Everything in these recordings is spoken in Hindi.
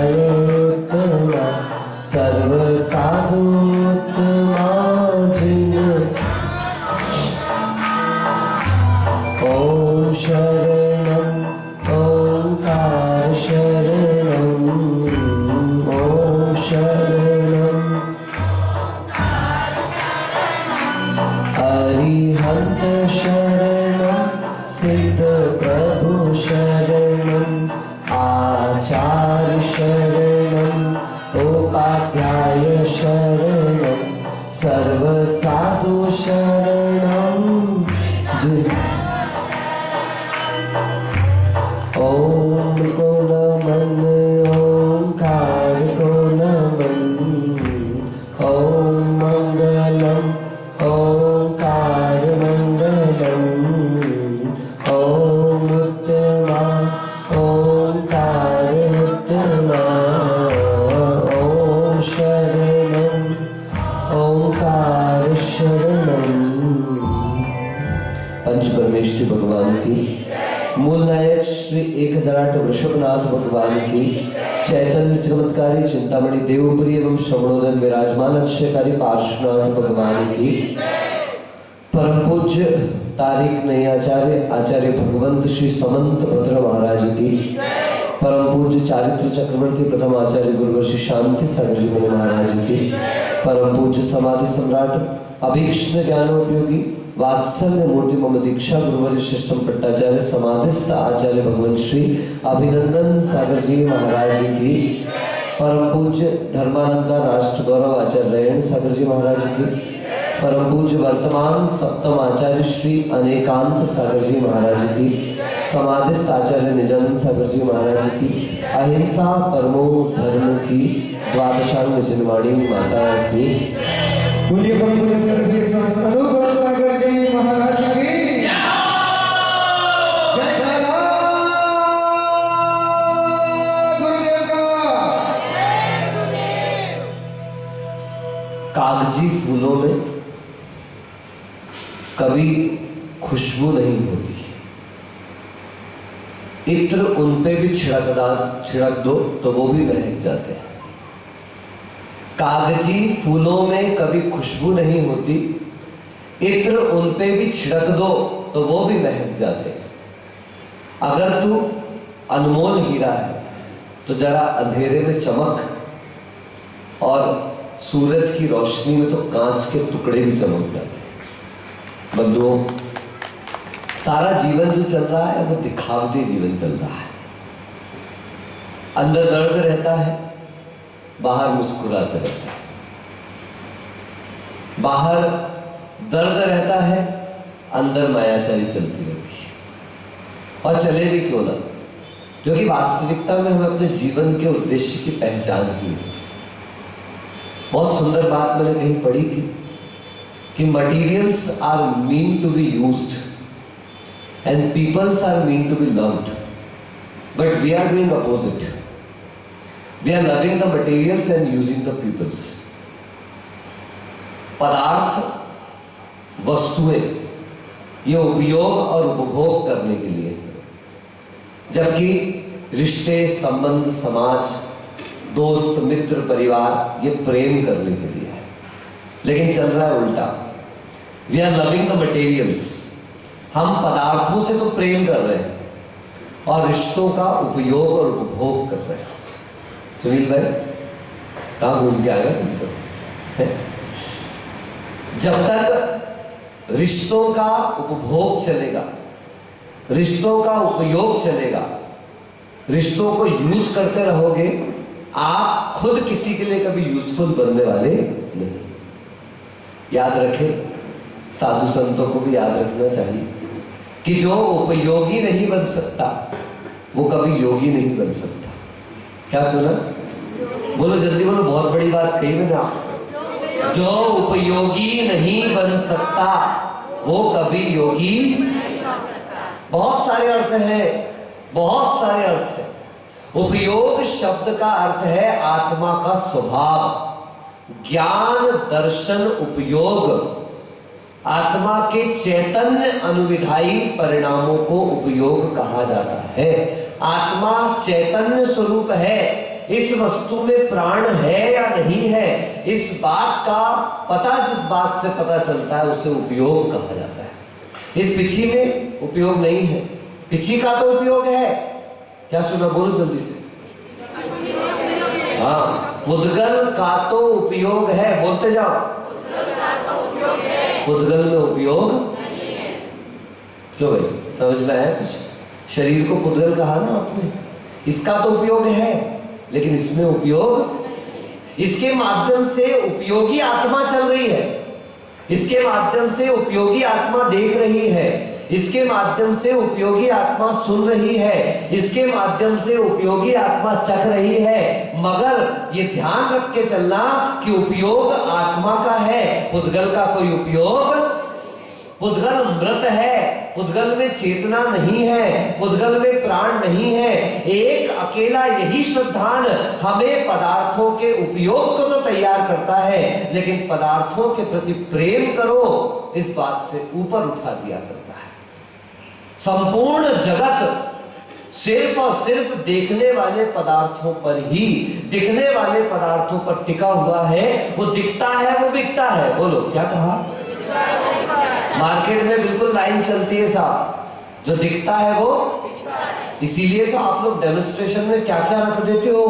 उपाध्यायोत्तमा सर्वसाधुत्तमा जिन ओम शरणं ओंकार शरणं ओम शरणं अरिहंत शरणं सिद्ध प्रभु शरणं आचार्य शरणं उपाध्याय शरणं सर्वसाधु शरणं ओम को नमन ओंकार को नमन ओम मंगलम ओंकार मंगलम ओम उत्तमा ओंकार उत्तमा ओम शरणं ओंकार शरणं। पंच परमेश्वरी भगवान की, मूल नायक श्री 1008 वृषभनाथ भगवान की, चैतन्य चमत्कारी चिंतामणि देवपुरी एवं श्रवणोदन विराजमान अक्षयकारी पार्श्वनाथ भगवान की, परम पूज्य तारिक नई आचार्य आचार्य भगवंत श्री समंत भद्र महाराज की, परम पूज्य चारित्र चक्रवर्ती प्रथम आचार्य गुरुवर श्री शांति सागर जी महाराज की, परम पूज्य समाधि सम्राट अभीक्ष्ण ज्ञानोपयोगी वात्सल्य मूर्ति मम दीक्षा गुरुवर श्रेष्ठम पट्टाचार्य समाधिस्थ आचार्य भगवान श्री अभिनंदन सागर जी महाराज की, परम पूज्य धर्मानंद राष्ट्र गौरव आचार्य रेण सागर जी महाराज की, परम पूज्य वर्तमान सप्तम आचार्य श्री अनेकांत सागर जी महाराज की, समाधिस्थ आचार्य निजानंद सागर जी महाराज की, अहिंसा परमो धर्म की द्वादशांग जिनवाणी माता की, बोलिए अनुभव सागर जी महाराज की जय। गुरुदेव का कागजी फूलों में कभी खुशबू नहीं होती, इत्र उन पे भी छिड़क दो तो वो भी महक जाते हैं। कागजी फूलों में कभी खुशबू नहीं होती, इत्र उन पे भी छिड़क दो तो वो भी महक जाते हैं। अगर तू अनमोल हीरा है तो जरा अंधेरे में चमक, और सूरज की रोशनी में तो कांच के टुकड़े भी चमक जाते हैं। बंधुओं, सारा जीवन जो चल रहा है वो दिखावटी जीवन चल रहा है। अंदर दर्द रहता है, बाहर मुस्कुराते रहते हैं। बाहर दर्द रहता है, अंदर मायाचारी चलती रहती है। और चले भी क्यों ना, क्योंकि वास्तविकता में हमें अपने जीवन के उद्देश्य की पहचान की। बहुत सुंदर बात मैंने कहीं पढ़ी थी कि materials are mean to be used and peoples are mean to be loved, but we are doing opposite. We are loving the materials and using the peoples. पदार्थ, वस्तुएं ये उपयोग और उपभोग करने के लिए, जबकि रिश्ते, संबंध, समाज, दोस्त, मित्र, परिवार ये प्रेम करने के लिए है। लेकिन चल रहा है उल्टा। We are loving the materials. हम पदार्थों से तो प्रेम कर रहे हैं और रिश्तों का उपयोग और उपभोग कर रहे हैं। सुनील भाई कहाँ घूम के आएगा तुम तो? जब तक रिश्तों का उपभोग चलेगा, रिश्तों का उपयोग चलेगा, रिश्तों को यूज करते रहोगे, आप खुद किसी के लिए कभी यूजफुल बनने वाले नहीं। याद रखें, साधु संतों को भी याद रखना चाहिए कि जो उपयोगी नहीं बन सकता वो कभी योगी नहीं बन सकता। क्या सुना? बोलो जल्दी बोलो, बहुत बड़ी बात कही मैंने आपसे। जो उपयोगी नहीं बन सकता वो कभी योगी नहीं बन सकता। बहुत सारे अर्थ हैं, बहुत सारे अर्थ हैं। उपयोग शब्द का अर्थ है आत्मा का स्वभाव। ज्ञान दर्शन उपयोग आत्मा के चैतन्य अनुविधायी परिणामों को उपयोग कहा जाता है। आत्मा चैतन्य स्वरूप है, इस वस्तु में प्राण है या नहीं है, इस बात का पता जिस बात से पता चलता है उसे उपयोग कहा जाता है। इस पिछी में उपयोग नहीं है, पिछी का तो उपयोग है। क्या सुना, बोलो जल्दी से। हाँ, पुद्गल का तो उपयोग है, बोलते जाओ। पुद्गल में उपयोग नहीं है। क्यों भाई, समझ में आया कुछ? शरीर को पुद्गल कहा ना आपने, इसका तो उपयोग है लेकिन इसमें उपयोग, इसके माध्यम से उपयोगी आत्मा चल रही है, इसके माध्यम से उपयोगी आत्मा देख रही है, इसके माध्यम से उपयोगी आत्मा सुन रही है, इसके माध्यम से उपयोगी आत्मा चख रही है, मगर ये ध्यान रख के चलना कि उपयोग आत्मा का है, पुद्गल का कोई उपयोग। पुद्गल मृत है, पुद्गल में चेतना नहीं है, पुद्गल में प्राण नहीं है। एक अकेला यही शुद्धान हमें पदार्थों के उपयोग को तो तैयार करता है, लेकिन पदार्थों के प्रति प्रेम करो इस बात से ऊपर उठा दिया करता है। संपूर्ण जगत सिर्फ और सिर्फ देखने वाले पदार्थों पर ही, दिखने वाले पदार्थों पर टिका हुआ है। वो दिखता है, वो बिकता है। बोलो क्या कहा? मार्केट में बिल्कुल लाइन चलती है साहब, जो दिखता है वो, इसीलिए तो आप लोग डेमोन्स्ट्रेशन में क्या क्या रख देते हो,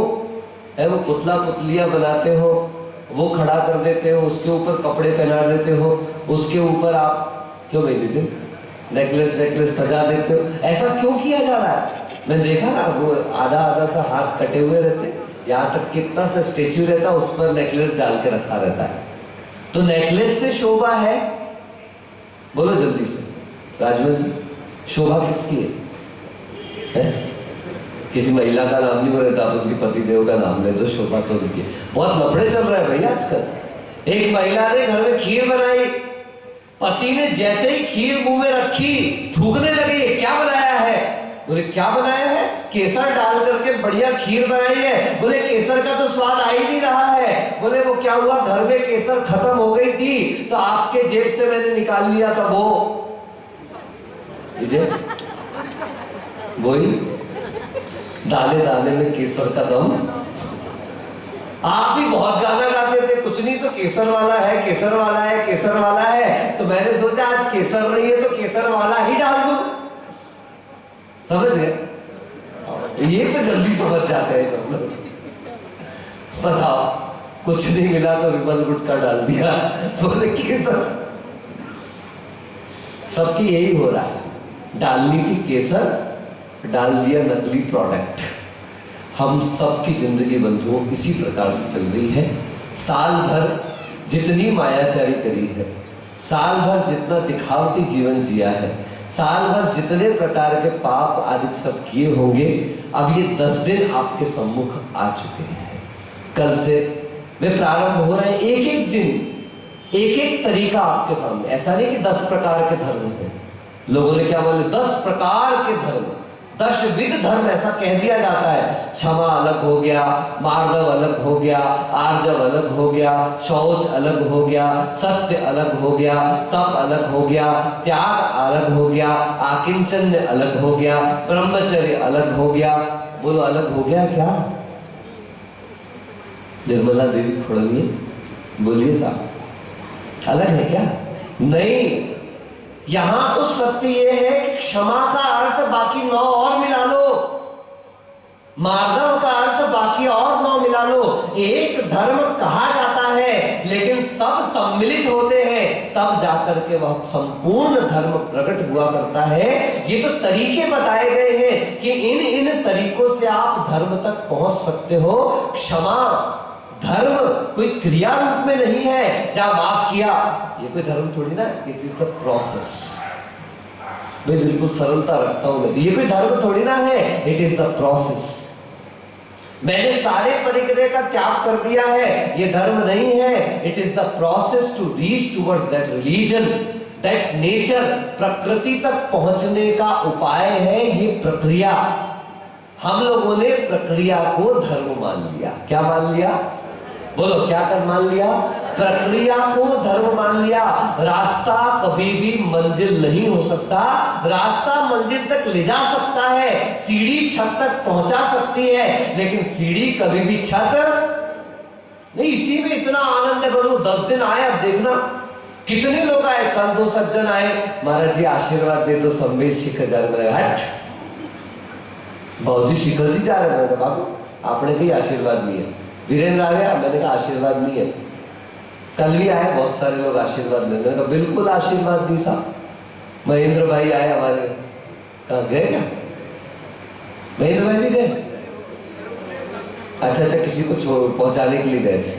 है वो पुतला पुतलियां बनाते हो, वो खड़ा कर देते हो, उसके ऊपर कपड़े पहना देते हो, उसके ऊपर आप क्यों भाई दीदी नेकलेस वेकलेस सजा देते हो। ऐसा क्यों किया जा रहा है? मैं देखा ना, वो आधा आधा सा हाथ कटे हुए रहते, यहाँ तक कितना सा स्टेच्यू रहता, उस पर नेकलेस डाल के रखा रहता है। तो नेकलेस से शोभा है? बोलो जल्दी से राजमल जी, शोभा किसकी है? किसी महिला का नाम नहीं बोले, आप उनके पतिदेव का नाम ले, तो शोभा तो उनकी। बहुत लफड़े चल रहे हैं भैया आजकल। एक महिला ने घर में खीर बनाई, पति ने जैसे ही खीर मुंह में रखी थूकने लगी, क्या बनाया है? बोले क्या बनाया है? केसर डाल करके बढ़िया खीर बनाई है। बोले केसर का तो स्वाद आ ही नहीं रहा है। बोले वो क्या हुआ, घर में केसर खत्म हो गई थी तो आपके जेब से मैंने निकाल लिया था। वही दाने दाने में केसर का दम। आप भी बहुत गाना गाते थे, कुछ नहीं तो केसर वाला है, केसर वाला है, केसर वाला है। तो मैंने सोचा आज केसर नहीं है तो केसर वाला ही डाल दूं। समझ गए? ये तो जल्दी समझ जाते हैं सब लोग। बताओ, कुछ नहीं मिला तो विमल गुटखा डाल दिया, बोले केसर। सबकी यही हो रहा है, डालनी थी केसर, डाल दिया नकली प्रोडक्ट। हम सबकी जिंदगी बंधुओं इसी प्रकार से चल रही है। साल भर जितनी मायाचारी करी है, साल भर जितना दिखावटी जीवन जिया है, साल भर जितने प्रकार के पाप आदि सब किए होंगे, अब ये 10 दिन आपके सम्मुख आ चुके हैं। कल से वे प्रारंभ हो रहे हैं, एक एक दिन एक एक तरीका आपके सामने। ऐसा नहीं कि 10 प्रकार के धर्म हैं। लोगों ने क्या बोले, 10 प्रकार के धर्म, 10 विध धर्म ऐसा कह दिया जाता है। क्षमा अलग हो गया, मार्दव अलग हो गया, आर्जव अलग हो गया, शौच अलग हो गया, सत्य अलग हो गया, तप अलग हो गया, त्याग अलग हो गया, आकिंचन्य अलग हो गया, ब्रह्मचर्य अलग हो गया। बोलो अलग हो गया क्या? निर्मला देवी खोड़िए, बोलिए साहब, अलग है क्या? नहीं, यहां तो सत्य यह है कि क्षमा का अर्थ बाकी 9 और मिला लो, मार्दव का अर्थ बाकी और 9 मिला लो। एक धर्म कहा जाता है लेकिन सब सम्मिलित होते हैं, तब जाकर के वह संपूर्ण धर्म प्रकट हुआ करता है। ये तो तरीके बताए गए हैं कि इन इन तरीकों से आप धर्म तक पहुंच सकते हो। क्षमा धर्म कोई क्रिया रूप में नहीं है, जहां माफ किया, ये कोई धर्म थोड़ी ना, इट इज द प्रोसेस। मैं बिल्कुल सरलता रखता हूं मैं, तो ये कोई धर्म थोड़ी ना है, इट इज द प्रोसेस। मैंने सारे परिग्रह का त्याग कर दिया है, ये धर्म नहीं है, it is the process to reach towards that religion, that nature. प्रकृति तक पहुंचने का उपाय है ये प्रक्रिया। हम लोगों ने प्रक्रिया को धर्म मान लिया। क्या मान लिया? बोलो क्या कर मान लिया? प्रक्रिया को धर्म मान लिया। रास्ता कभी भी मंजिल नहीं हो सकता। रास्ता मंजिल तक ले जा सकता है, सीढ़ी छत तक पहुंचा सकती है, लेकिन सीढ़ी कभी भी छत नहीं। इसी में इतना आनंद है। बोलो 10 दिन आए, अब देखना कितने लोग आए। कल 2 सज्जन आए, महाराज जी आशीर्वाद दे दो, संवेद शिखर जा रहे। हट भाजी शिखर जी जा रहे हैं। बाबू आपने भी आशीर्वाद नहीं है। वीरेंद्र आ गया, मैंने कहा आशीर्वाद नहीं है। कल भी आए बहुत सारे लोग आशीर्वाद लेने, मैंने कहा बिल्कुल आशीर्वाद नहीं साहब। महेंद्र भाई आए हमारे, कहा गए क्या? महेंद्र भाई भी गए? अच्छा किसी को पहुंचाने के लिए गए थे,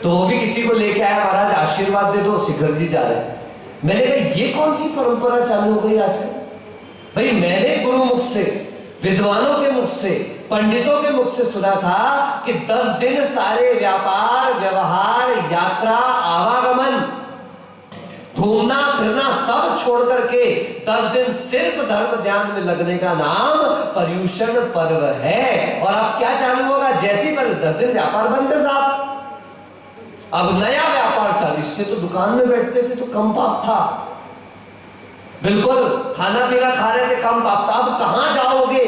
तो वो भी किसी को लेके आया, महाराज आशीर्वाद दे दो, शिखर जी जा रहे हैं। मैंने कहा ये कौन सी परंपरा चालू हो गई आजकल? भाई मैंने गुरु मुख से, विद्वानों के मुख से, पंडितों के मुख से सुना था कि 10 दिन सारे व्यापार व्यवहार यात्रा आवागमन घूमना फिरना सब छोड़ करके 10 दिन सिर्फ धर्म ध्यान में लगने का नाम पर्युषण पर्व है। और अब क्या चालू होगा? जैसी पर 10 दिन व्यापार बंद है साहब, अब नया व्यापार चालू। इससे तो दुकान में बैठते थे तो कम पाप था, बिल्कुल खाना पीना खा रहे थे, कम पाप था। अब कहां जाओगे,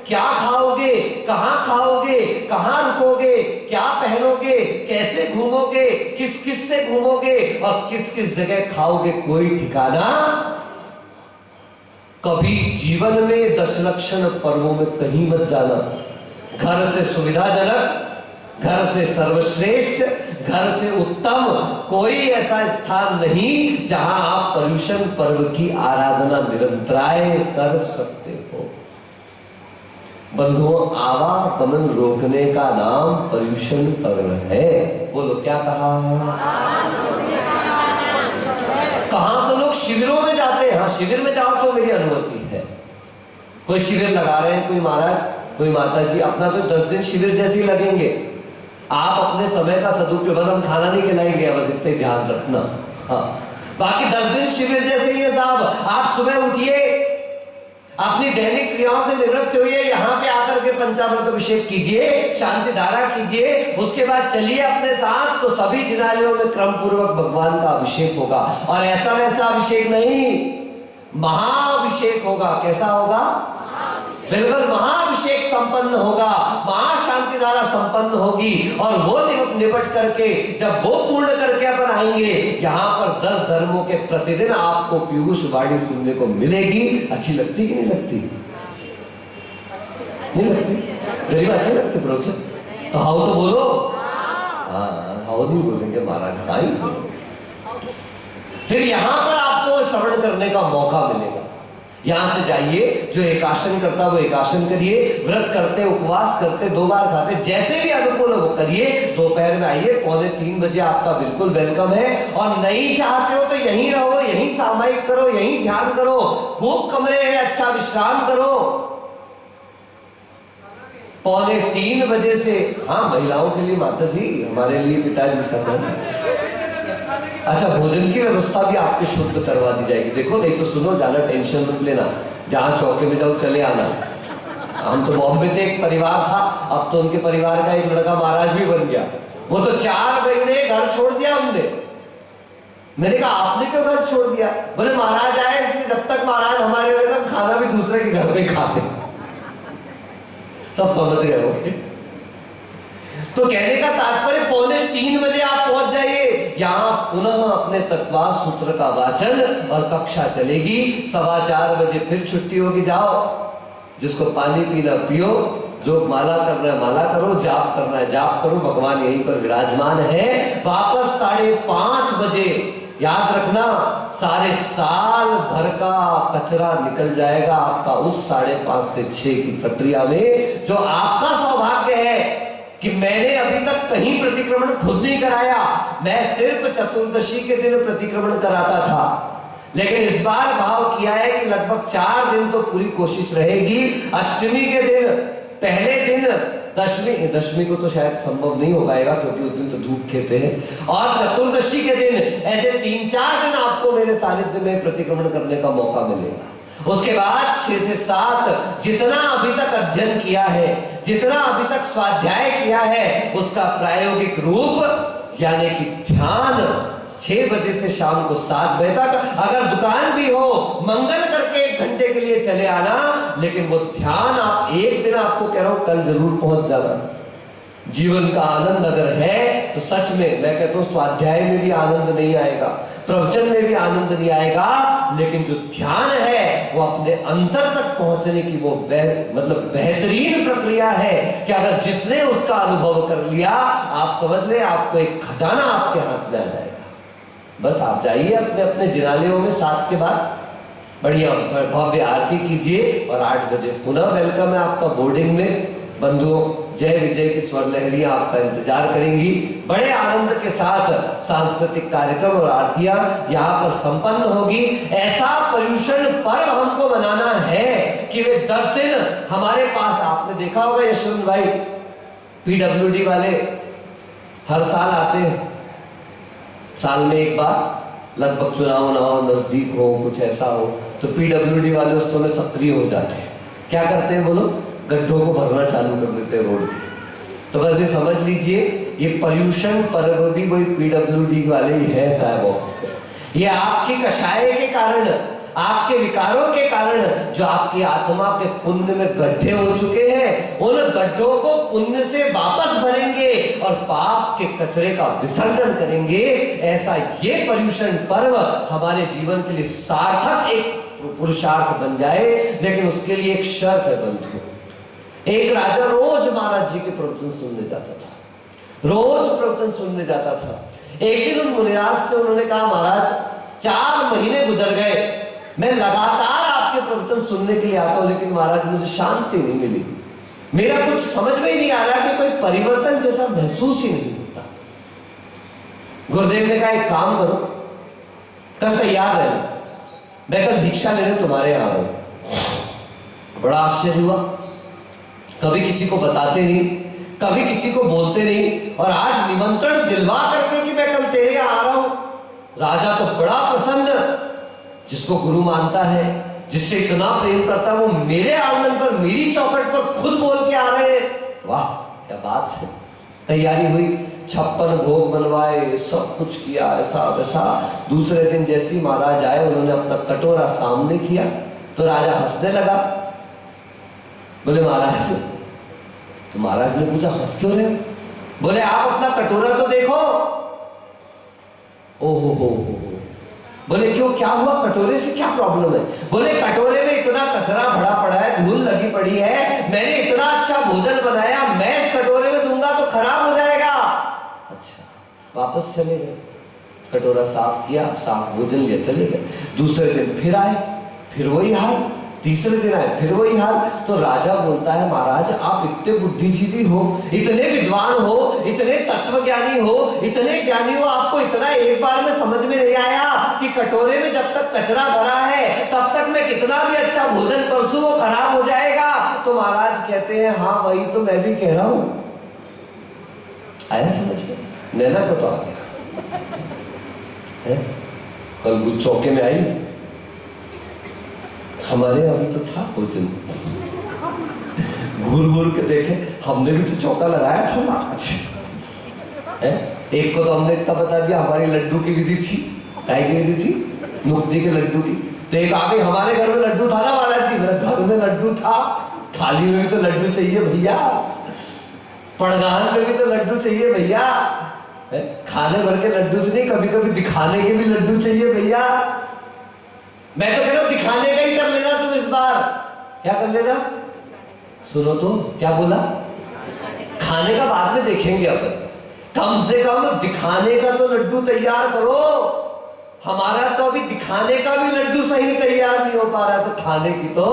क्या खाओगे, कहां खाओगे, कहां रुकोगे, क्या पहनोगे, कैसे घूमोगे, किस किस से घूमोगे और किस किस जगह खाओगे, कोई ठिकाना। कभी जीवन में दशलक्षण पर्वों में कहीं मत जाना। घर से सुविधाजनक, घर से सर्वश्रेष्ठ, घर से उत्तम कोई ऐसा स्थान नहीं जहां आप पर्युषण पर्व की आराधना निरंतराय कर सकते हो। बंधुओं आवागमन रोकने का नाम पर्युषण पर्व है। बोलो क्या कहा? कहां तो लोग शिविरों में जाते हैं। हाँ शिविर में जाओ तो मेरी अनुमति है। कोई शिविर लगा रहे हैं, कोई महाराज कोई माता जी, अपना तो 10 दिन शिविर जैसे ही लगेंगे। आप अपने समय का सदुपयोग, बस हम खाना नहीं खिलाएंगे, बस इतना ध्यान रखना। हाँ बाकी 10 दिन शिविर जैसे ही है साहब। आप सुबह उठिए, अपनी दैनिक क्रियाओं से निवृत्त होइए, यहाँ पे आकर के पंचामृत अभिषेक कीजिए, शांति धारा कीजिए, उसके बाद चलिए अपने साथ, तो सभी जिनालयों में क्रम पूर्वक भगवान का अभिषेक होगा। और ऐसा वैसा अभिषेक नहीं, महाअभिषेक होगा। कैसा होगा? बिल्कुल महाअभिषेक संपन्न होगा, महाशांति धारा संपन्न होगी। और वो निपट करके जब वो पूर्ण करके अपन आएंगे, यहाँ पर 10 धर्मों के प्रतिदिन आपको पीयूष वाणी सुनने को मिलेगी। अच्छी लगती कि नहीं लगती? नहीं लगती? गरीब अच्छे लगते प्रोचित तो हाउ तो बोलो। हाँ हाउ नहीं बोलेंगे महाराज, भाई फिर यहाँ पर आपको श्रवण करने का मौका मिलेगा। यहां से जाइए, जो एकाशन करता वो एकाशन करिए, व्रत करते उपवास करते 2 बार खाते, जैसे भी अनुकूल हो वो करिए। दोपहर में आइए, 2:45 बजे आपका बिल्कुल वेलकम है। और नहीं चाहते हो तो यहीं रहो, यहीं सामायिक करो, यहीं ध्यान करो, खूब कमरे हैं, अच्छा विश्राम करो। 2:45 बजे से, हाँ महिलाओं के लिए माता जी, हमारे लिए पिताजी सब। अच्छा भोजन की व्यवस्था भी आपकी शुद्ध करवा दी जाएगी। देखो नहीं तो सुनो, ज्यादा टेंशन मत लेना, जहां चौके में जाओ चले आना। हम तो बॉम्बे थे, एक परिवार था, अब तो उनके परिवार का एक लड़का महाराज भी बन गया। वो तो 4 महीने घर छोड़ दिया हमने। मैंने कहा आपने क्यों घर छोड़ दिया? बोले महाराज आए इसलिए, जब तक महाराज हमारे रहते हम खाना भी दूसरे के घर पे खाते। सब समझ गए होंगे। तो कहने का तात्पर्य 2:45 बजे आप पहुंच जाइए, यहाँ पुनः अपने तत्वास सूत्र का वाचन और कक्षा चलेगी। 4:15 बजे फिर छुट्टी होगी, जाओ, जिसको पानी पीना पियो, जो माला करना है माला करो, जाप करना है जाप करो, भगवान यहीं पर विराजमान है। वापस 5:30 बजे, याद रखना सारे साल भर का कचरा निकल जाएगा आपका उस 5:30 से 6 की प्रक्रिया में। जो आपका सौभाग्य है कि मैंने अभी तक कहीं प्रतिक्रमण खुद नहीं कराया, मैं सिर्फ चतुर्दशी के दिन प्रतिक्रमण कराता था, लेकिन इस बार भाव किया है कि लगभग 4 दिन तो पूरी कोशिश रहेगी। अष्टमी के दिन, पहले दिन दशमी को तो शायद संभव नहीं हो पाएगा क्योंकि उस दिन तो धूप खेते हैं, और चतुर्दशी के दिन ऐसे 3-4 दिन आपको मेरे सानिध्य में प्रतिक्रमण करने का मौका मिलेगा। उसके बाद 6 से 7 जितना अभी तक अध्ययन किया है, जितना अभी तक स्वाध्याय किया है, उसका प्रायोगिक रूप यानी कि ध्यान 6 बजे से शाम को 7 बजे तक। अगर दुकान भी हो, मंगल करके 1 घंटे के लिए चले आना, लेकिन वो ध्यान आप एक दिन, आपको कह रहा हूं कल जरूर पहुंच जाना। जीवन का आनंद अगर है तो सच में मैं कहता हूं स्वाध्याय में भी आनंद नहीं आएगा, प्रवचन में भी आनंद नहीं आएगा, लेकिन जो ध्यान है वो अपने अंतर तक पहुंचने की वो मतलब बेहतरीन प्रक्रिया है कि अगर जिसने उसका अनुभव कर लिया, आप समझ ले आपको एक खजाना आपके हाथ में आ जाएगा। बस आप जाइए अपने अपने जिनालयों में 7 के बाद, बढ़िया भव्य आरती कीजिए और 8 बजे पुनः वेलकम है आपका बोर्डिंग में। बंधुओं, जय विजय की स्वर लहरियां आपका इंतजार करेंगी। बड़े आनंद के साथ सांस्कृतिक कार्यक्रम और आरतियां यहाँ पर संपन्न होगी। ऐसा पर्यूषण पर्व हमको मनाना है कि वे 10 दिन हमारे पास, आपने देखा होगा यशवंत भाई, पीडब्ल्यूडी वाले हर साल आते हैं, साल में एक बार, लगभग चुनाव नजदीक हो, कुछ ऐसा हो तो पीडब्ल्यूडी वाले उस समय सक्रिय हो जाते हैं। क्या करते हैं बोलो? गड्ढों को भरना चालू कर देते हैं रोड पे। तो बस ये समझ लीजिए, ये पर्यूषण पर्व भी कोई पीडब्ल्यूडी वाले ही है साहब। ये आपकी कषाय के कारण, आपके विकारों के कारण, जो आपकी आत्मा के पुण्य में गड्ढे हो चुके हैं, उन गड्ढों को पुण्य से वापस भरेंगे और पाप के कचरे का विसर्जन करेंगे। ऐसा ये पर्यूषण पर्व हमारे जीवन के लिए सार्थक एक पुरुषार्थ बन जाए। लेकिन उसके लिए एक शर्त है बंधु। एक राजा रोज महाराज जी के प्रवचन सुनने जाता था, रोज प्रवचन सुनने जाता था। एक दिन उन मुनिराज से उन्होंने कहा, महाराज 4 महीने गुजर गए, मैं लगातार आपके प्रवचन सुनने के लिए आता हूं, लेकिन महाराज मुझे शांति नहीं मिली, मेरा कुछ समझ में ही नहीं आ रहा कि कोई परिवर्तन जैसा महसूस ही नहीं होता। गुरुदेव ने कहा, एक काम करो, कल तैयार रहना, मैं कल भिक्षा लेने तुम्हारे यहाँ आ रहा हूं। बड़ा आश्चर्य हुआ, कभी किसी को बताते नहीं, कभी किसी को बोलते नहीं, और आज निमंत्रण दिलवा करके कि मैं कल तेरे यहाँ आ रहा हूं। राजा तो बड़ा प्रसन्न, जिसको गुरु मानता है, जिससे इतना प्रेम करता है, वो मेरे आंगन पर, मेरी चौखट पर खुद बोल के आ रहे हैं। वाह क्या बात है। तैयारी हुई, 56 भोग बनवाए, सब कुछ किया, ऐसा वैसा। दूसरे दिन जैसे ही महाराज आए, उन्होंने अपना कटोरा सामने किया तो राजा हंसने लगा। बोले महाराज, तो महाराज ने पूछा हंस क्यों रहे? बोले आप अपना कटोरा तो देखो। ओहो हो। बोले क्यों, क्या हुआ, कटोरे से क्या प्रॉब्लम है? बोले कटोरे में इतना कचरा भरा पड़ा है, धूल लगी पड़ी है, मैंने इतना अच्छा भोजन बनाया, मैं इस कटोरे में दूंगा तो खराब हो जाएगा। अच्छा, वापस चले गए, कटोरा साफ किया, साफ भोजन लिया, चले गए। दूसरे दिन फिर आए, फिर वही हाल। तीसरे दिन आए, फिर वही हाल। तो राजा बोलता है, महाराज आप इतने बुद्धिजीवी हो, इतने विद्वान हो, इतने तत्वज्ञानी हो, इतने ज्ञानी हो, आपको इतना एक बार में समझ में नहीं आया कि कटोरे में जब तक कचरा भरा है तब तक मैं कितना भी अच्छा भोजन परसूं वो खराब हो जाएगा। तो महाराज कहते हैं, हाँ वही तो मैं भी कह रहा हूं। आया समझ में? नैना को तो आ गया। कल कुछ चौके में आई, हमारे अभी तो था भोजन, घूर घूर के देखे, हमने भी तो चौका लगाया था महाराज। एक को तो हमने इतना बता दिया, हमारी लड्डू की विधि थी, काय की विधि थी, मुक्ति के लड्डू की। तो एक आगे, हमारे घर में लड्डू था ना महाराज जी? मेरे घर में लड्डू था, थाली में भी तो लड्डू चाहिए भैया, पड़गान में भी तो लड्डू चाहिए भैया, खाने भर के लड्डू से नहीं, कभी कभी दिखाने के भी लड्डू चाहिए भैया। मैं तो कह रहा हूं दिखाने का ही कर लेना तुम इस बार। क्या कर लेना? सुनो तो क्या बोला, खाने का बाद में देखेंगे अपन, कम से कम दिखाने का तो लड्डू तैयार करो। हमारा तो अभी दिखाने का भी लड्डू सही तैयार नहीं हो पा रहा, तो खाने की तो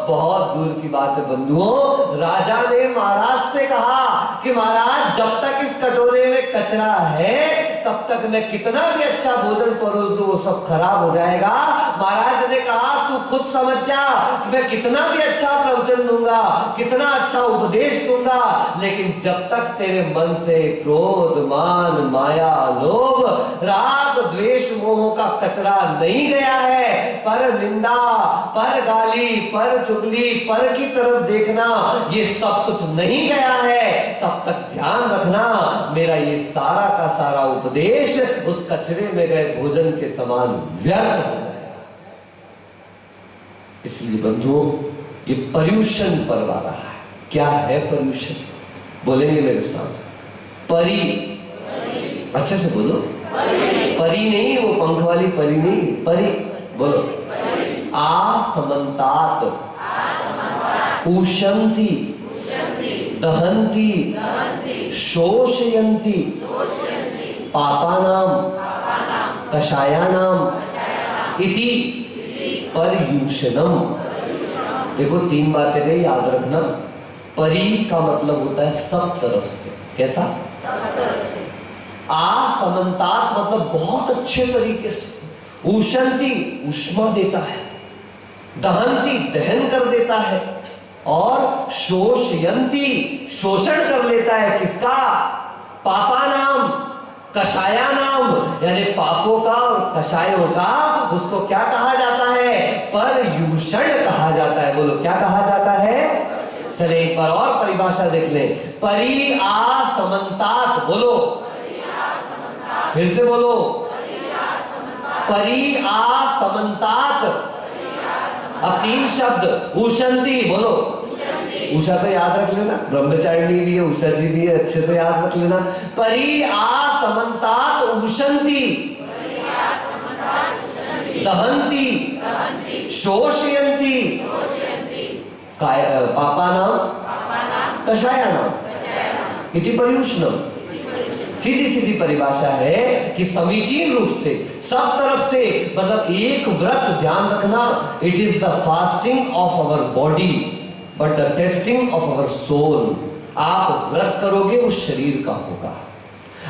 बहुत दूर की बात है बंधुओं। राजा ने महाराज से कहा कि महाराज जब तक इस कटोरे में कचरा है तब तक मैं कितना भी अच्छा भोजन परोस दूं वो सब खराब हो जाएगा। महाराज ने कहा तू खुद समझ जा कि मैं कितना भी अच्छा प्रवचन दूंगा, कितना अच्छा उपदेश दूंगा, लेकिन जब तक तेरे मन से क्रोध, मान, माया, लोभ, राग, द्वेष, मोह का कचरा नहीं गया है, पर निंदा, पर गाली, पर चुगली, पर की तरफ देखना, ये सब कुछ नहीं गया है, तब तक ध्यान रखना मेरा ये सारा का सारा उपदेश उस कचरे में गए भोजन के समान व्यर्थ हो गया। इसलिए बंधुओं, ये पर्यूषण पर्व आ रहा है। क्या है पर्यूषण? बोलेंगे मेरे साथ। परी, अच्छे से बोलो। परी नहीं, वो पंख वाली परी नहीं, परी बोलो। आसमंतात, उशंति, दहंती, शोषयंती, पापानाम, कषायानाम इति पर्यूषणम। देखो 3 बातें गई, याद रखना। परी का मतलब होता है सब तरफ से। कैसा? आसमंतात मतलब बहुत अच्छे तरीके से। उशंति उष्मा देता है, दहंती दहन कर देता है, और शोषयंती शोषण कर लेता है। किसका? पापानाम, कषायानाम, यानी पापों का और कषायों का। उसको क्या कहा जाता है? पर्यूषण कहा जाता है। बोलो क्या कहा जाता है? चले एक बार और परिभाषा देख ले। परी आसमंतात, बोलो फिर से बोलो। परी आसमंतात। अब 3 शब्द। उशंति, बोलो। उषा तो याद रख लेना, ब्रह्मचारिणी भी है, उषा जी भी है, अच्छे से याद रख लेना। परी आसमंतात उशंति, दहंती, शोषयंती, पापानाम, कषायानाम इति पर्यूषणम। सीधी सीधी परिभाषा है कि समीचीन रूप से सब तरफ से, मतलब एक व्रत ध्यान रखना, it is the fasting of our body but the testing of our soul. आप व्रत करोगे वो शरीर का होगा,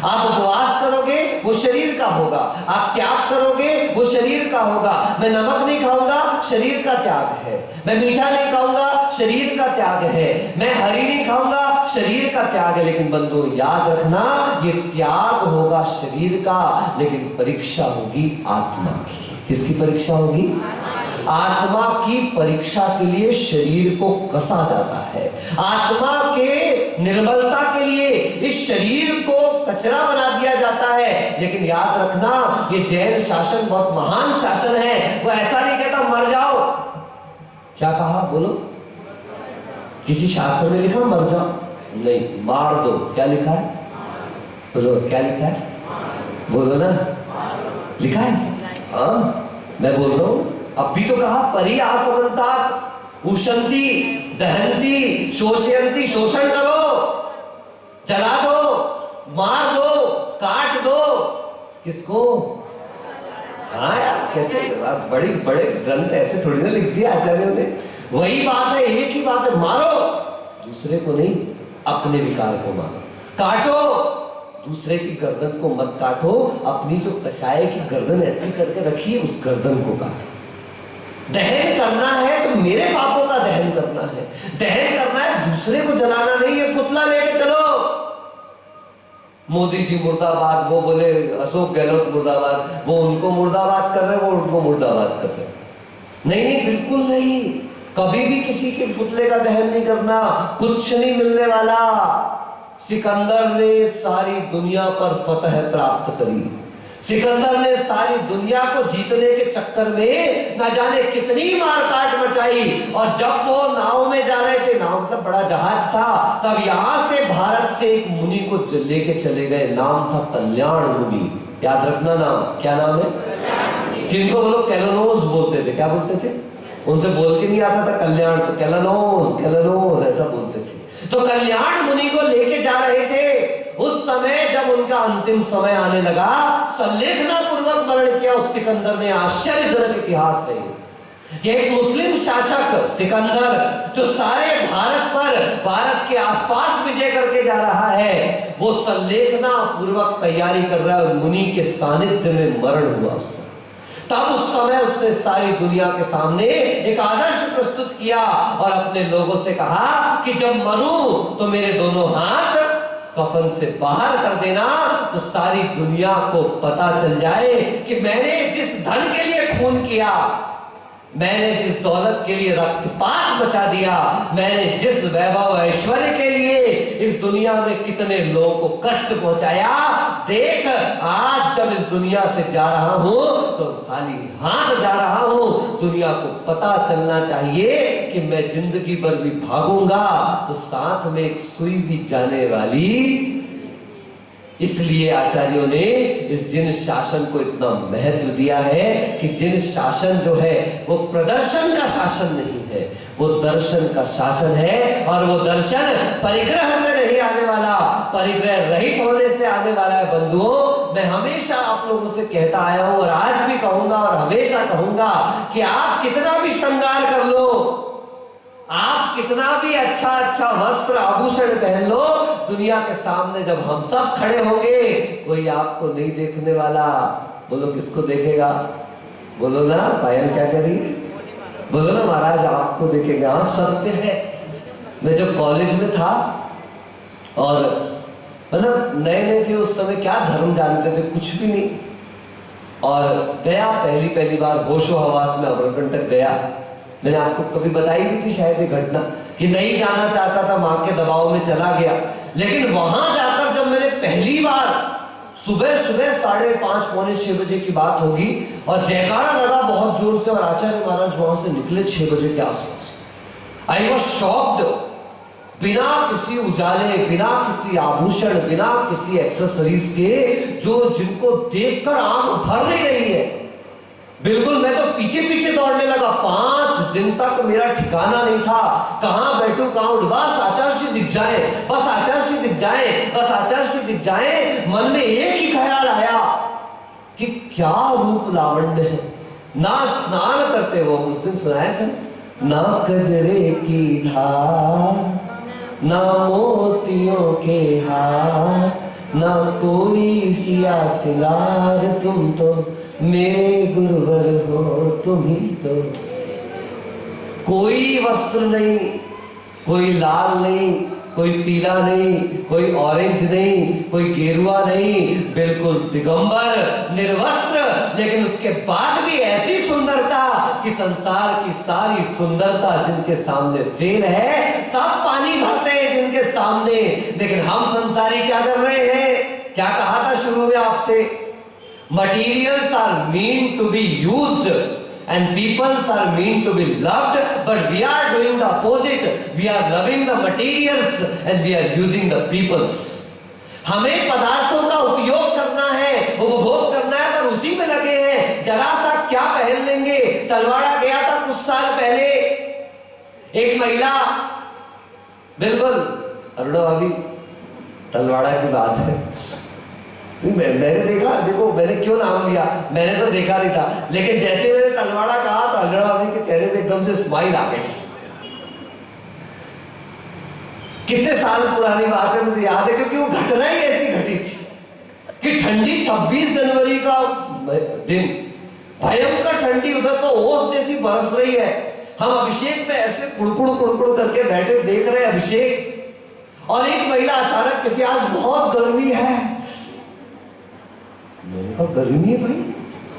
आप उपवास करोगे वो शरीर का होगा, आप त्याग करोगे वो शरीर का होगा। मैं नमक नहीं खाऊंगा, शरीर का त्याग है। मैं मीठा नहीं खाऊंगा, शरीर का त्याग है। मैं हरी नहीं खाऊंगा, शरीर का त्याग है। लेकिन बंधु याद रखना, ये त्याग होगा शरीर का, लेकिन परीक्षा होगी आत्मा की। किसकी परीक्षा होगी? आत्मा की परीक्षा के लिए शरीर को कसा जाता है। आत्मा के निर्मलता के लिए इस शरीर को कचरा बना दिया जाता है। लेकिन याद रखना, ये जैन शासन बहुत महान शासन है। वो ऐसा नहीं कहता मर जाओ। क्या कहा? बोलो। किसी शास्त्र में लिखा मर जाओ? नहीं, मार दो। क्या लिखा है? बोलो क्या लिखा है? बोलो ना, लिखा है। हाँ, मैं बोल रहा हूं। अब भी तो कहा परी आसमंतात उशंति, दहंती, शोषयंती, शोषण करो, जला दो, मार दो, काट दो। किसको? हाँ यार, कैसे बड़ी बड़े ग्रंथ ऐसे थोड़ी ना लिख दिया आचार्यों ने। वही बात है, एक ही बात है। मारो, दूसरे को नहीं, अपने विकार को मारो। काटो, दूसरे की गर्दन को मत काटो, अपनी जो कषाय की गर्दन ऐसी करके रखिए, उस गर्दन को काटो। दहन करना है तो मेरे पापों का दहन करना है। दहन करना है, दूसरे को जलाना नहीं है। पुतला लेके चलो, मोदी जी मुर्दाबाद, वो बोले अशोक गहलोत मुर्दाबाद, वो उनको मुर्दाबाद कर रहे, वो उनको मुर्दाबाद कर रहे। नहीं नहीं, बिल्कुल नहीं। कभी भी किसी के पुतले का दहन नहीं करना, कुछ नहीं मिलने वाला। सिकंदर ने सारी दुनिया पर फतह प्राप्त करी। सिकंदर ने सारी दुनिया को जीतने के चक्कर में न जाने कितनी मारकाट मचाई। और जब वो नाव में जा रहे थे, नाव मतलब बड़ा जहाज था, तब यहां से भारत से एक मुनि को लेके चले गए। नाम था कल्याण मुनि। याद रखना नाम। क्या नाम है? जिनको वो लोग कैलोनोस बोलते थे। क्या बोलते थे? उनसे बोल के नहीं आता था कल्याण, तो कैलोनोस कैलोनोस ऐसा बोलते थे। तो कल्याण मुनि को लेके जा रहे थे। उस समय जब उनका अंतिम समय आने लगा, संलेखना पूर्वक वर्णन किया उस सिकंदर ने। आश्चर्यजनक इतिहास है कि एक मुस्लिम शासक सिकंदर, जो सारे भारत पर, भारत के आसपास विजय करके जा रहा है, वो संलेखना पूर्वक तैयारी कर रहा है और मुनि के सानिध्य में मरण हुआ उसका। तब उस समय उसने सारी दुनिया के सामने एक आदर्श प्रस्तुत किया और अपने लोगों से कहा कि जब मरूं तो मेरे दोनों हाथ कफन से बाहर कर देना, तो सारी दुनिया को पता चल जाए कि मैंने जिस धन के लिए खून किया, मैंने जिस दौलत के लिए रक्तपात मचा दिया, मैंने जिस वैभव ऐश्वर्य के लिए इस दुनिया में कितने लोगों को कष्ट पहुंचाया, देख आज जब इस दुनिया से जा रहा हूं तो खाली हाथ जा रहा हूं। दुनिया को पता चलना चाहिए कि मैं जिंदगी भर भी भागूंगा तो साथ में एक सुई भी जाने वाली। इसलिए आचार्यों ने इस जिन शासन को इतना महत्व दिया है कि जिन शासन जो है वो प्रदर्शन का शासन नहीं है, वो दर्शन का शासन है। और वो दर्शन परिग्रह से नहीं आने वाला, परिग्रह रहित होने से आने वाला है। बंधुओं, मैं हमेशा आप लोगों से कहता आया हूं और आज भी कहूंगा और हमेशा कहूंगा कि आप कितना भी श्रृंगार कर लो, आप कितना भी अच्छा अच्छा वस्त्र आभूषण पहन लो, दुनिया के सामने जब हम सब खड़े होंगे कोई आपको नहीं देखने वाला। बोलो किसको देखेगा? बोलो ना, पायल क्या करी? बोलो ना महाराज आपको देखेगा। सत्य है। मैं जब कॉलेज में था और मतलब नए नए थे उस समय, क्या धर्म जानते थे, कुछ भी नहीं। और गया पहली बार होशो हवास में अमरकंटक गया। मैंने आपको कभी बताई भी थी शायद ये घटना कि नहीं जाना चाहता था, मां के दबाव में चला गया। लेकिन वहां जाकर जब मैंने पहली बार सुबह 5:30 पौने 6 बजे की बात होगी और जयकारा लगा बहुत जोर से और आचार्य महाराज वहां से निकले 6 बजे के आसपास। I was shocked. बिना किसी उजाले, बिना किसी आभूषण, बिना किसी एक्सेसरीज के, जो जिनको देखकर आंख भर नहीं रही है। बिल्कुल मैं तो पीछे पीछे दौड़ने लगा। 5 दिन तक मेरा ठिकाना नहीं था, कहां बैठूं कहां उठ, बस आचार्य जी दिख जाए, बस आचार्य जी दिख जाए, बस आचार्य जी दिख जाए। मन में एक ही ख्याल आया कि क्या रूप लावण्य है। ना स्नान करते वो उस दिन सुनाया था, ना कजरे की धार, ना मोतियों के हार, ना कोई किया सिंगार, तुम तो मेरे गुरुवर हो, तुम ही तो। कोई वस्त्र नहीं, कोई लाल नहीं, कोई पीला नहीं, कोई ऑरेंज नहीं, कोई गेरुआ नहीं, बिल्कुल दिगंबर निर्वस्त्र। लेकिन उसके बाद भी ऐसी सुंदरता कि संसार की सारी सुंदरता जिनके सामने फेल है, सब पानी भरते हैं जिनके सामने। लेकिन हम संसारी क्या कर रहे हैं? क्या कहा था शुरू में आपसे? Materials are meant to be used and peoples are meant to be loved, but we are doing the opposite. We are loving the materials and we are using the peoples. हमें पदार्थों का उपयोग करना है, उपभोग करना है, पर उसी में लगे हैं। जरा सा क्या पहन लेंगे। तलवाड़ा गया था कुछ साल पहले, एक महिला, बिल्कुल अरुणा भाभी, तलवाड़ा की बात है। मैंने देखा, देखो मैंने क्यों नाम लिया, मैंने तो देखा नहीं था, लेकिन जैसे मैंने तलवाड़ा कहा तो अरुणा भाभी के चेहरे पे एकदम से स्माइल आ गई। कितने साल पुरानी बात है, मुझे याद है क्योंकि वो घटना ही ऐसी घटी थी कि ठंडी 26 जनवरी का दिन, भयंकर ठंडी, उधर तो ओस जैसी बरस रही है। हम अभिषेक में ऐसे कुड़कुड़ करके बैठे देख रहे हैं अभिषेक, और एक महिला अचानक कहती आज बहुत गर्मी है। मैंने कहा गर्मी है भाई,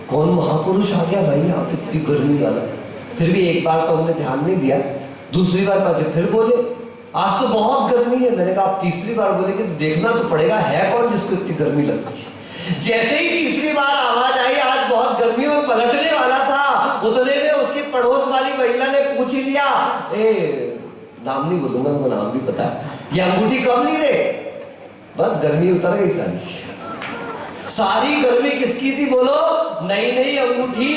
कौन महापुरुष आ गया भाई यहाँ पे इतनी गर्मी वाला। फिर भी एक बार तो हमने ध्यान नहीं दिया, दूसरी बार पाचे फिर बोले आज तो बहुत गर्मी है। मैंने कहा आप तीसरी बार बोले कि देखना तो पड़ेगा है कौन जिसको इतनी गर्मी लगती है। जैसे ही तीसरी बार आवाज आई आज बहुत गर्मी में, पलटने वाला था, उतने में उसकी पड़ोस वाली महिला ने पूछ ही लिया, नाम नहीं बोलूंगा, उनको नाम भी पता है, ये अंगूठी कब ली रे? बस गर्मी उतर गई सारी। सारी गर्मी किसकी थी बोलो? नई अंगूठी।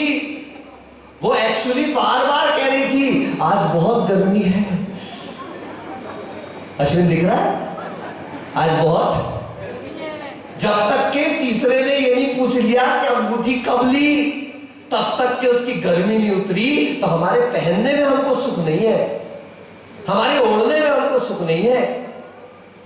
वो एक्चुअली बार बार कह रही थी आज बहुत गर्मी है। अश्विन दिख रहा है? आज बहुत। जब तक के तीसरे ने ये नहीं पूछ लिया कि अंगूठी कब ली, तब तक के उसकी गर्मी नहीं उतरी। तो हमारे पहनने में हमको सुख नहीं है, हमारे ओढ़ने में हमको सुख नहीं है।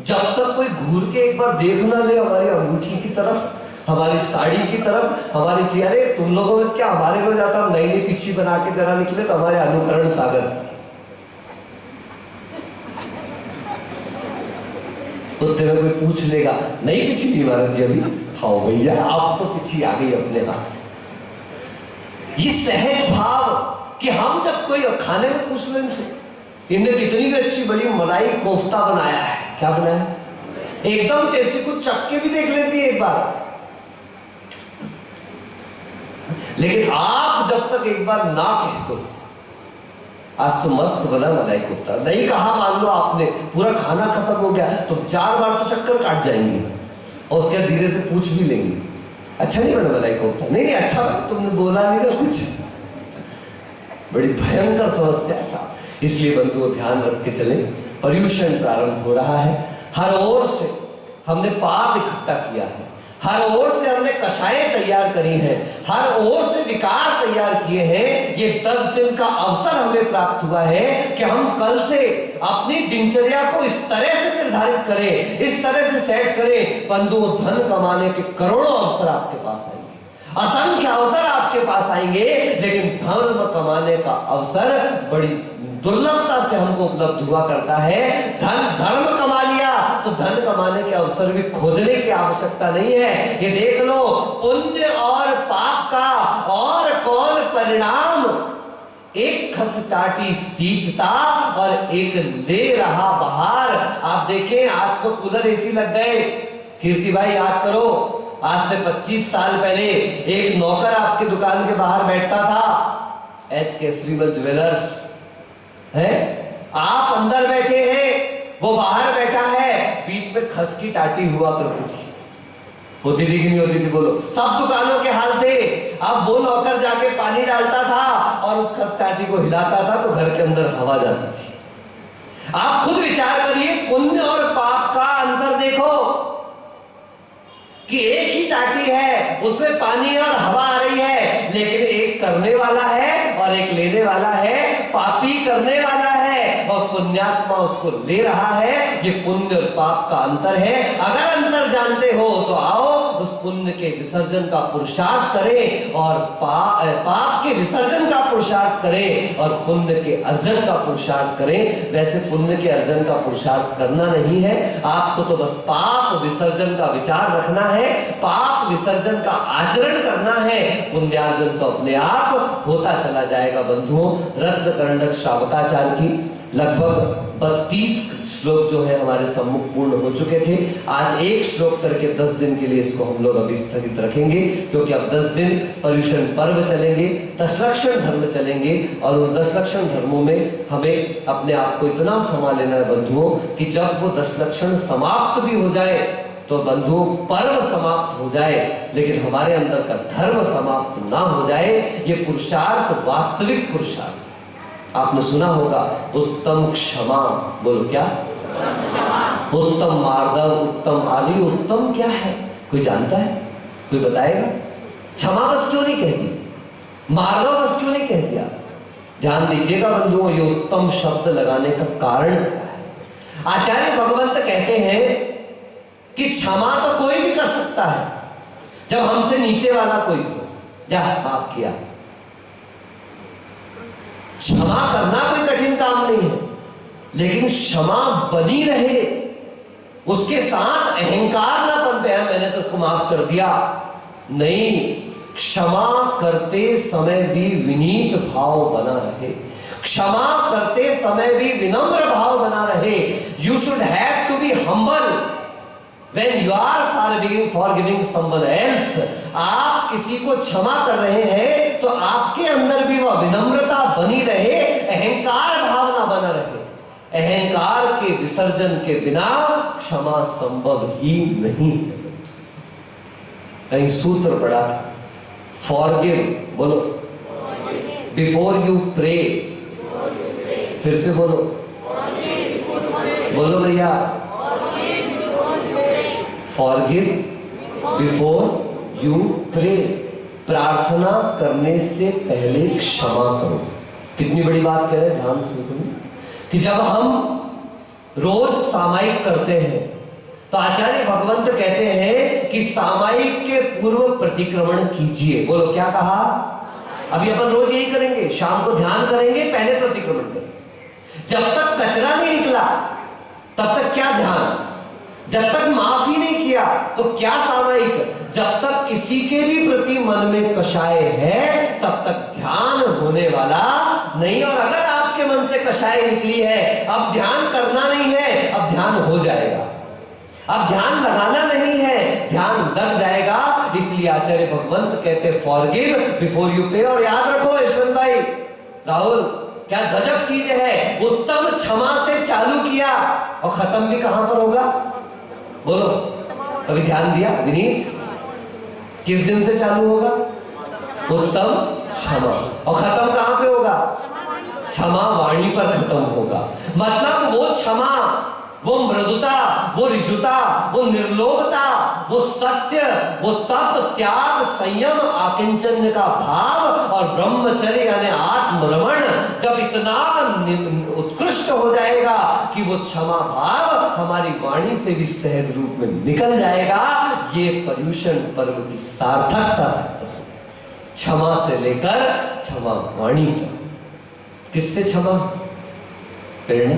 जब तक कोई घूर के एक बार देख ना ले हमारी अंगूठी की तरफ, हमारी साड़ी की तरफ, हमारी चेहरे, तुम लोगों में क्या, हमारे को जाता हम नई नई पीछी बना के जरा निकले तो हमारे अनुकरण सागर। तो तेरे कोई पूछ लेगा नहीं पीछी थी महाराज जी अभी, हाँ भैया आप तो पीछी आ गई अपने हाथ। ये सहज भाव कि हम जब कोई खाने में पूछ लो इनसे, इनने कितनी भी अच्छी बड़ी मलाई कोफ्ता बनाया है, क्या बनाया है, एकदम टेस्टी, कुछ चक्के भी देख लेती है एक बार। लेकिन आप जब तक एक बार ना कह दो आज तो मस्त बना मलाई कोफ्ता, नहीं कहा मान लो आपने, पूरा खाना खत्म हो गया तो 4 बार तो चक्कर काट जाएंगे और उसके बाद धीरे से पूछ भी लेंगे अच्छा नहीं बना मलाई कोफ्ता, नहीं अच्छा तुमने बोला नहीं ना कुछ। बड़ी भयंकर समस्या है। इसलिए बंधुओं ध्यान रख के चले, पर्यूषण प्रारंभ हो रहा है, हर ओर से हमने पाप इकट्ठा किया है, हर ओर से हमने कषायें तैयार करी हैं, हर ओर से विकार तैयार किए हैं। ये 10 दिन का अवसर हमें प्राप्त हुआ है कि हम कल से अपनी दिनचर्या को इस तरह से निर्धारित करें, इस तरह से सेट करें। बंधुओं धन कमाने के करोड़ों अवसर आपके पास आएंगे, असंख्य अवसर आपके पास आएंगे, लेकिन धर्म कमाने का अवसर बड़ी दुर्लभता से हमको उपलब्ध हुआ करता है। धर्म कमा लिया तो धन कमाने के अवसर भी खोजने की आवश्यकता नहीं है। ये देख लो, पुण्य और पाप का और कौन परिणाम, एक खसटाटी सींचता और एक ले रहा बाहर। आप देखें आज तो कूलर एसी लग गए, कीर्ति भाई याद करो, आज से 25 साल पहले एक नौकर आपके दुकान के बाहर बैठता था, HK श्रीमल ज्वेलर्स है, आप अंदर बैठे हैं, वो बाहर बैठा है, बीच में खस की टाटी हुआ करती थी, होती थी कि नहीं होती थी बोलो, सब दुकानों के हाल थे। अब वो नौकर जाके पानी डालता था और उस खस टाटी को हिलाता था तो घर के अंदर हवा जाती थी। आप खुद विचार करिए, पुण्य और पाप का अंतर देखो कि एक ही टाटी है, उसमें पानी और हवा आ रही है, लेकिन एक करने वाला है और एक लेने वाला है। पापी करने वाला है और पुण्यात्मा उसको ले रहा है। ये पुण्य और पाप का अंतर है। अगर अंतर जानते हो तो आओ उस पुण्य के विसर्जन का पुरुषार्थ करें और पाप के विसर्जन का पुरुषार्थ करें और पुण्य के अर्जन का पुरुषार्थ करें। वैसे पुण्य के अर्जन का पुरुषार्थ करना नहीं है, आपको तो बस पाप विसर्जन का विचार रखना है, पाप विसर्जन का आचरण करना है। पुण्यार्जन तो अपने आप होता चला जाएगा। बंधुओं, रत्न करंडक श्रावकाचार्य की लगभग 32 श्लोक जो है हमारे सम्मुख पूर्ण हो चुके थे। आज एक श्लोक करके 10 दिन के लिए इसको हम लोग अभी स्थगित रखेंगे, क्योंकि अब 10 दिन पर्युषण पर्व चलेंगे, दशलक्षण धर्म चलेंगे और उन दशलक्षण धर्मों में हमें अपने आप को इतना समा लेना है बंधुओं कि जब वो दशलक्षण समाप्त भी हो जाए तो बंधुओं पर्व समाप्त हो जाए, लेकिन हमारे अंदर का धर्म समाप्त ना हो जाए। ये पुरुषार्थ वास्तविक पुरुषार्थ। आपने सुना होगा उत्तम क्षमा, बोलो क्या, उत्तम मार्दव, उत्तम आदि। उत्तम क्या है, कोई जानता है, कोई बताएगा? क्षमा बस क्यों नहीं कहती, मार्दव बस क्यों नहीं कह दिया? ध्यान दीजिएगा बंधुओं, ये उत्तम शब्द लगाने का कारण क्या है? आचार्य भगवंत कहते हैं कि क्षमा तो कोई भी कर सकता है, जब हमसे नीचे वाला कोई हो, जा माफ किया। क्षमा करना कोई कठिन काम नहीं है, लेकिन क्षमा बनी रहे, उसके साथ अहंकार ना पनपे, मैंने तो उसको माफ कर दिया, नहीं। क्षमा करते समय भी विनीत भाव बना रहे, क्षमा करते समय भी विनम्र भाव बना रहे। You should have to be humble when you are forgiving someone else। आप किसी को क्षमा कर रहे हैं तो आपके अंदर भी वह विनम्रता बनी रहे, अहंकार भावना बना रहे। अहंकार के विसर्जन के बिना क्षमा संभव ही नहीं। कहीं सूत्र पढ़ा था, फॉरगिव, बोलो, बिफोर यू प्रे, फिर से बोलो, बोलो भैया, फॉरगिव बिफोर यू प्रे। प्रार्थना करने से पहले क्षमा करो। कितनी बड़ी बात कह रहे हैं, ध्यान से सुनो कि जब हम रोज सामायिक करते हैं तो आचार्य भगवंत कहते हैं कि कि सामायिक के पूर्व प्रतिक्रमण कीजिए। बोलो क्या कहा? अभी अपन रोज यही करेंगे, शाम को ध्यान करेंगे, पहले प्रतिक्रमण करेंगे। जब तक कचरा नहीं निकला तब तक क्या ध्यान, जब तक माफ ही नहीं किया तो क्या सामायिक, जब तक किसी के भी प्रति मन में कषाय है तब तक ध्यान होने वाला नहीं। और अगर आपके मन से कषाय निकली है, अब ध्यान करना नहीं है, अब ध्यान हो जाएगा। अब ध्यान लगाना नहीं है, ध्यान लग जाएगा। इसलिए आचार्य भगवंत कहते फॉरगिव बिफोर यू पे। और याद रखो यशवंत भाई, राहुल, क्या गजब चीज है, उत्तम क्षमा से चालू किया और खत्म भी कहां पर होगा? बोलो, अभी ध्यान दिया विनीत? किस दिन से चालू होगा? उत्तम क्षमा। और खत्म कहां पे होगा? क्षमा वाणी पर खत्म होगा। मतलब वो क्षमा, वो मृदुता, वो ऋजुता, वो निर्लोभता, वो सत्य, वो तप, त्याग, संयम, आकिंचन का भाव और ब्रह्मचर्य यानी आत्मरमण जब इतना उत्कृष्ट हो जाएगा कि वो क्षमा भाव हमारी वाणी से भी सहज रूप में निकल जाएगा, ये पर्युषण पर्व की सार्थकता सिद्ध है। क्षमा से लेकर क्षमा वाणी तक। किससे क्षमा? प्रेरणा,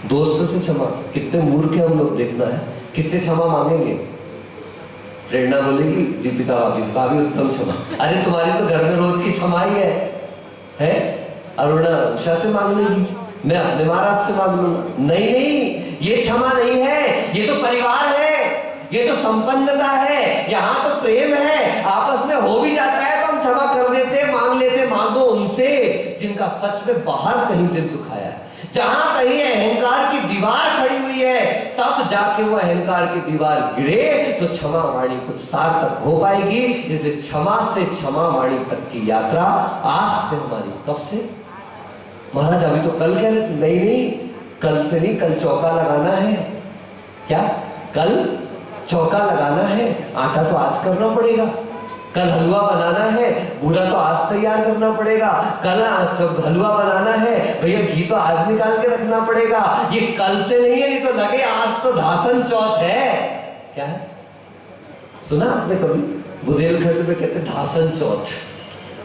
दोस्त से क्षमा। कितने मूर्ख हैं हम लोग, देखना है। किससे क्षमा मांगेंगे? प्रेरणा बोलेगी दीपिका भाभी उत्तम क्षमा। अरे तुम्हारी तो घर में रोज की क्षमा ही है? अरुणा उषा से मांग लेगी, मैं अपने महाराज से मांग लूंगा। नहीं नहीं, ये क्षमा नहीं है, ये तो परिवार है, ये तो संपन्नता है, यहाँ तो प्रेम है। आपस में हो भी जाता है तो हम क्षमा कर देते, मांग लेते। मांगो उनसे जिनका सच में बाहर कहीं दिल दुखाया है, जहां कहीं अहंकार की दीवार खड़ी हुई है, तब जाके वो अहंकार की दीवार गिरे तो क्षमा वाणी कुछ सार्थक हो पाएगी। इसलिए क्षमा से क्षमा वाणी तक की यात्रा आज से हमारी। कब से? महाराज अभी तो कल कह रहे थे। नहीं नहीं, कल से नहीं, कल चौका लगाना है। क्या? कल चौका लगाना है। आटा तो आज करना पड़ेगा। कल हलवा बनाना है, बूरा तो आज तैयार करना पड़ेगा। कल जब हलवा बनाना है भैया, घी तो आज निकाल के रखना पड़ेगा। ये कल से नहीं है, नहीं तो लगे आज तो धासन चौथ है। क्या है? सुना आपने कभी? बुंदेलखंड में कहते धासन चौथ।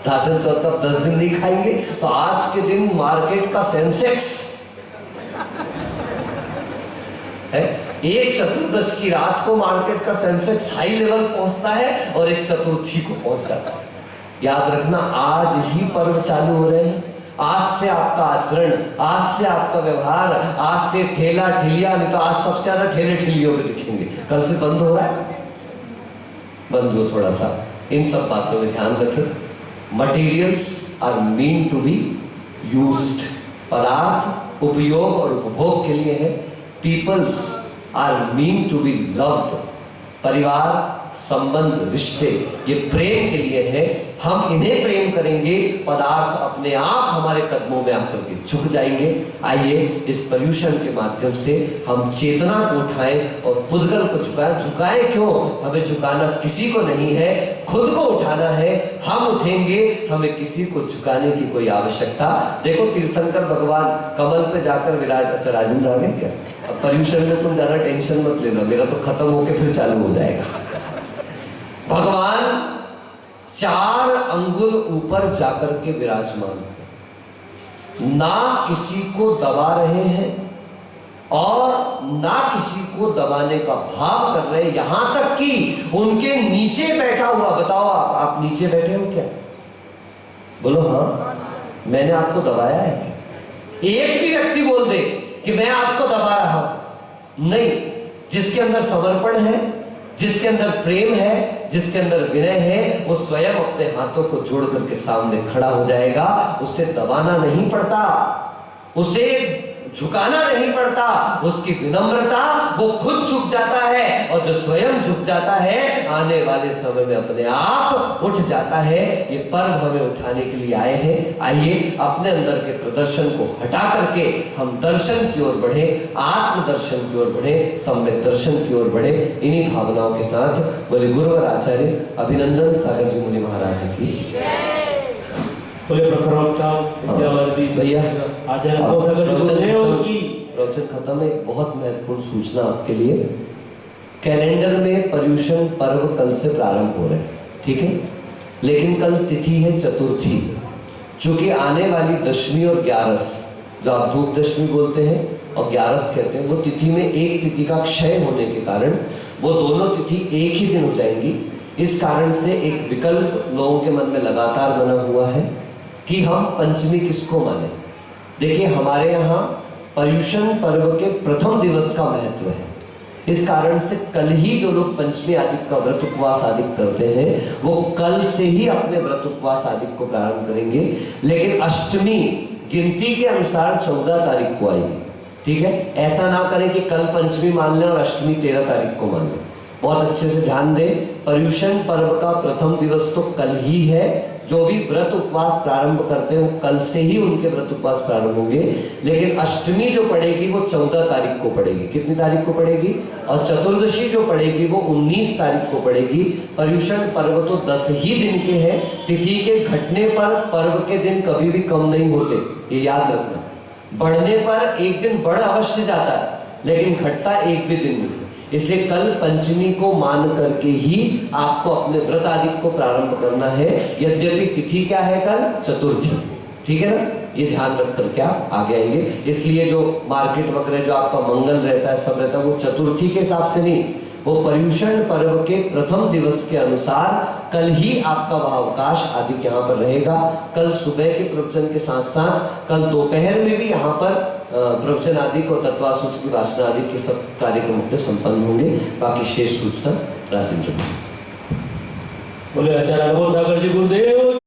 धासन चौथ का 10 दिन नहीं खाएंगे तो आज के दिन मार्केट का सेंसेक्स है। एक चतुर्दश की रात को मार्केट का सेंसेक्स हाई लेवल पहुंचता है और एक चतुर्थी को पहुंच जाता है। याद रखना, आज ही पर्व चालू हो रहे हैं। आज से आपका आचरण, आज से आपका व्यवहार, आज से ठेला ठेलिया, नहीं तो आज सबसे ज्यादा ठेले ठेलियों में दिखेंगे। कल से बंद हो रहा है, बंद हो। थोड़ा सा इन सब बातों में ध्यान रखें। Materials are mean to be used. पदार्थ उपयोग और उपभोग के लिए है। Peoples are mean to be loved. परिवार, संबंध, रिश्ते ये प्रेम के लिए है। हम इन्हें प्रेम करेंगे, पदार्थ अपने आप हमारे कदमों में आकर के झुक जाएंगे। आइए इस पर्युषण के माध्यम से हम चेतना को उठाएं और पुद्गल को झुकाएं। झुकाएं क्यों? हमें झुकाना किसी को नहीं है, खुद को उठाना है। हम उठेंगे, हमें किसी को झुकाने की कोई आवश्यकता। देखो तीर्थंकर भगवान कमल पे जाकर विराज। अच्छा राजेंद्र आ गए क्या? अब पर्युषण में तुम ज्यादा टेंशन मत लेना, मेरा तो खत्म होके फिर चालू हो जाएगा। भगवान 4 अंगुल ऊपर जाकर के विराजमान है, ना किसी को दबा रहे हैं और ना किसी को दबाने का भाव कर रहे हैं। यहां तक कि उनके नीचे बैठा हुआ, बताओ आप नीचे बैठे हो क्या? बोलो हाँ, मैंने आपको दबाया है? एक भी व्यक्ति बोल दे कि मैं आपको दबा रहा हूं, नहीं। जिसके अंदर समर्पण है, जिसके अंदर प्रेम है, जिसके अंदर विनय है, वो स्वयं अपने हाथों को जोड़ करके सामने खड़ा हो जाएगा। उसे दबाना नहीं पड़ता, उसे झुकाना नहीं पड़ता। उसकी विनम्रता, वो खुद झुक जाता है और जो स्वयं झुक जाता है आने वाले समय में अपने आप उठ जाता है। ये पर्व हमें उठाने के लिए आए हैं। आइए अपने अंदर के प्रदर्शन को हटा करके हम दर्शन की ओर बढ़े, आत्मदर्शन की ओर बढ़े, सम्यक दर्शन की ओर बढ़े। इन्हीं भावनाओं के साथ बोले गुरुवर आचार्य अभिनंदन सागर जी मुनि महाराज की बोले प्रखरवक्ता विद्यावादी भैया आचार्य को सागर जी बोले हो कि प्रवचन खत्म है। एक बहुत महत्वपूर्ण सूचना आपके लिए। कैलेंडर में पर्युषण पर्व कल से प्रारंभ हो रहे हैं, ठीक है, लेकिन कल तिथि है चतुर्थी। चूंकि आने वाली दशमी और ग्यारस, जो आप धूप दशमी बोलते हैं और ग्यारस कहते हैं, वो तिथि में एक तिथि का क्षय होने के कारण वो दोनों तिथि एक ही दिन हो जाएंगी। इस कारण से एक विकल्प लोगों के मन में लगातार बना हुआ है कि हम पंचमी किसको माने। देखिए, हमारे यहाँ पर्युषण पर्व के प्रथम दिवस का महत्व है। इस कारण से कल ही जो लोग पंचमी आदि का व्रत उपवास आदि करते हैं वो कल से ही अपने व्रत उपवास आदि को प्रारंभ करेंगे। लेकिन अष्टमी गिनती के अनुसार 14 तारीख को आएगी, ठीक है। ऐसा ना करें कि कल पंचमी मान लें और अष्टमी 13 तारीख को मान लें। बहुत अच्छे से ध्यान दें, पर्युषण पर्व का प्रथम दिवस तो कल ही है। जो भी व्रत उपवास प्रारंभ करते हैं वो कल से ही उनके व्रत उपवास प्रारंभ होंगे। लेकिन अष्टमी जो पड़ेगी वो 14 तारीख को पड़ेगी। कितनी तारीख को पड़ेगी? और चतुर्दशी जो पड़ेगी वो 19 तारीख को पड़ेगी। पर्युषण पर्व तो 10 ही दिन के हैं। तिथि के घटने पर पर्व के दिन कभी भी कम नहीं होते, ये याद रखना। बढ़ने पर एक दिन बढ़ अवश्य जाता है, लेकिन घटता एक भी दिन नहीं। इसलिए कल पंचमी को मान करके ही आपको अपने व्रत आदि को प्रारंभ करना है। यद्यपि तिथि क्या है कल? चतुर्थी, ठीक है ना। ये ध्यान रख करके आप आगे आएंगे। इसलिए जो मार्केट वगैरह जो आपका मंगल रहता है, सब रहता है, वो चतुर्थी के हिसाब से नहीं, वो पर्युषण पर्व के प्रथम दिवस के अनुसार कल ही आपका वह अवकाश आदि यहाँ पर रहेगा। कल सुबह के प्रवचन के साथ साथ कल दोपहर में भी यहाँ पर प्रवचन आदि को तत्वासूत्र की वासना आदि के सब कार्यक्रम अपने संपन्न होंगे। बाकी शेष सूचना राजेंद्र। बोले आचार्य अनुभव सागर जी गुरुदेव